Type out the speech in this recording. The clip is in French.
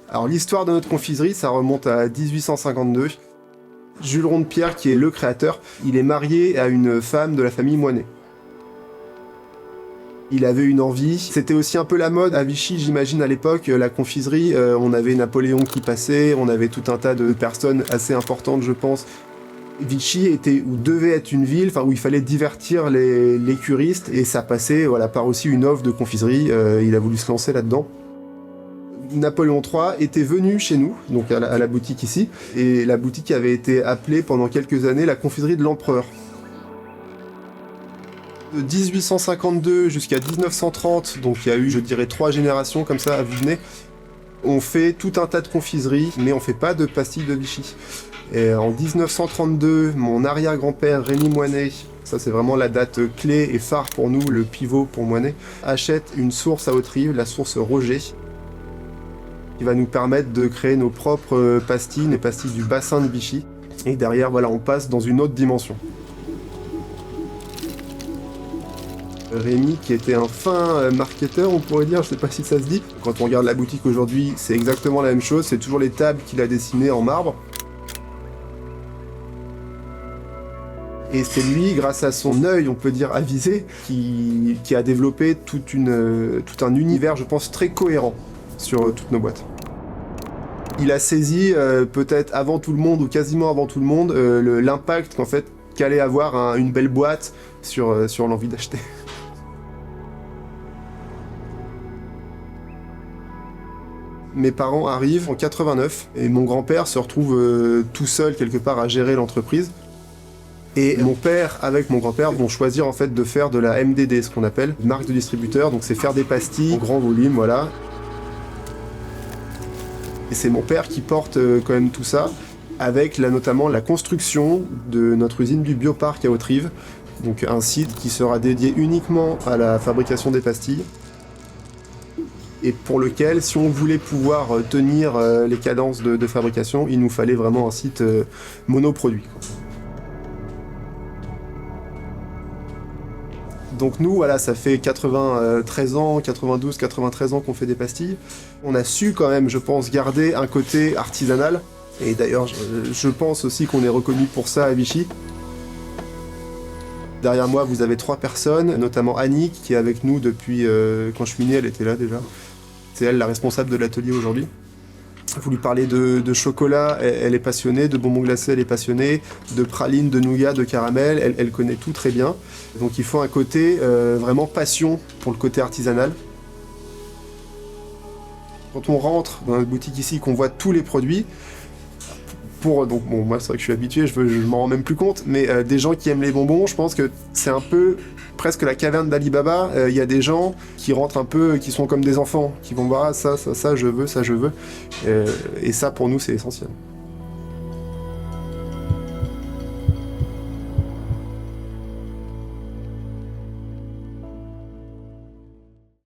Alors l'histoire de notre confiserie, ça remonte à 1852. Jules Rondepierre, qui est le créateur, il est marié à une femme de la famille Moinet. Il avait une envie, c'était aussi un peu la mode à Vichy, j'imagine, à l'époque, la confiserie, on avait Napoléon qui passait, on avait tout un tas de personnes assez importantes, je pense. Vichy était ou devait être une ville, où il fallait divertir les curistes, et ça passait par aussi une offre de confiserie, il a voulu se lancer là-dedans. Napoléon III était venu chez nous, donc à la boutique ici, et la boutique avait été appelée pendant quelques années la confiserie de l'empereur. De 1852 jusqu'à 1930, donc il y a eu, je dirais, 3 générations comme ça à vue de nez. On fait tout un tas de confiseries, mais on fait pas de pastilles de Vichy. Et en 1932, mon arrière-grand-père Rémy Moinet, ça c'est vraiment la date clé et phare pour nous, le pivot pour Moinet, achète une source à Haute-Rive, la source Roger, qui va nous permettre de créer nos propres pastilles, les pastilles du bassin de Vichy. Et derrière, on passe dans une autre dimension. Rémy, qui était un fin marketeur, on pourrait dire, je sais pas si ça se dit. Quand on regarde la boutique aujourd'hui, c'est exactement la même chose, c'est toujours les tables qu'il a dessinées en marbre. Et c'est lui, grâce à son œil, on peut dire avisé, qui a développé tout un univers, je pense, très cohérent sur toutes nos boîtes. Il a saisi, peut-être avant tout le monde, ou quasiment avant tout le monde, l'impact qu'allait avoir une belle boîte sur l'envie d'acheter. Mes parents arrivent en 89 et mon grand-père se retrouve tout seul quelque part à gérer l'entreprise. Et mon père avec mon grand-père vont choisir de faire de la MDD, ce qu'on appelle marque de distributeur, donc c'est faire des pastilles en grand volume, voilà. Et c'est mon père qui porte quand même tout ça, avec notamment la construction de notre usine du Bioparc à Haute-Rive, donc un site qui sera dédié uniquement à la fabrication des pastilles. Et pour lequel, si on voulait pouvoir tenir les cadences de fabrication, il nous fallait vraiment un site monoproduit. Donc nous, ça fait 93 ans, 92, 93 ans qu'on fait des pastilles. On a su quand même, je pense, garder un côté artisanal. Et d'ailleurs, je pense aussi qu'on est reconnu pour ça à Vichy. Derrière moi, vous avez 3 personnes, notamment Annie, qui est avec nous depuis... quand je suis né, elle était là déjà. C'est elle la responsable de l'atelier aujourd'hui. Vous lui parlez de chocolat, elle est passionnée, de bonbons glacés, elle est passionnée, de pralines, de nougat, de caramel, elle connaît tout très bien. Donc il faut un côté vraiment passion pour le côté artisanal. Quand on rentre dans notre boutique ici, qu'on voit tous les produits, moi c'est vrai que je suis habitué, je m'en rends même plus compte, mais des gens qui aiment les bonbons, je pense que c'est un peu presque la caverne d'Ali Baba. Il y a des gens qui rentrent un peu, qui sont comme des enfants, qui vont voir ça je veux, ça je veux. Et ça pour nous c'est essentiel.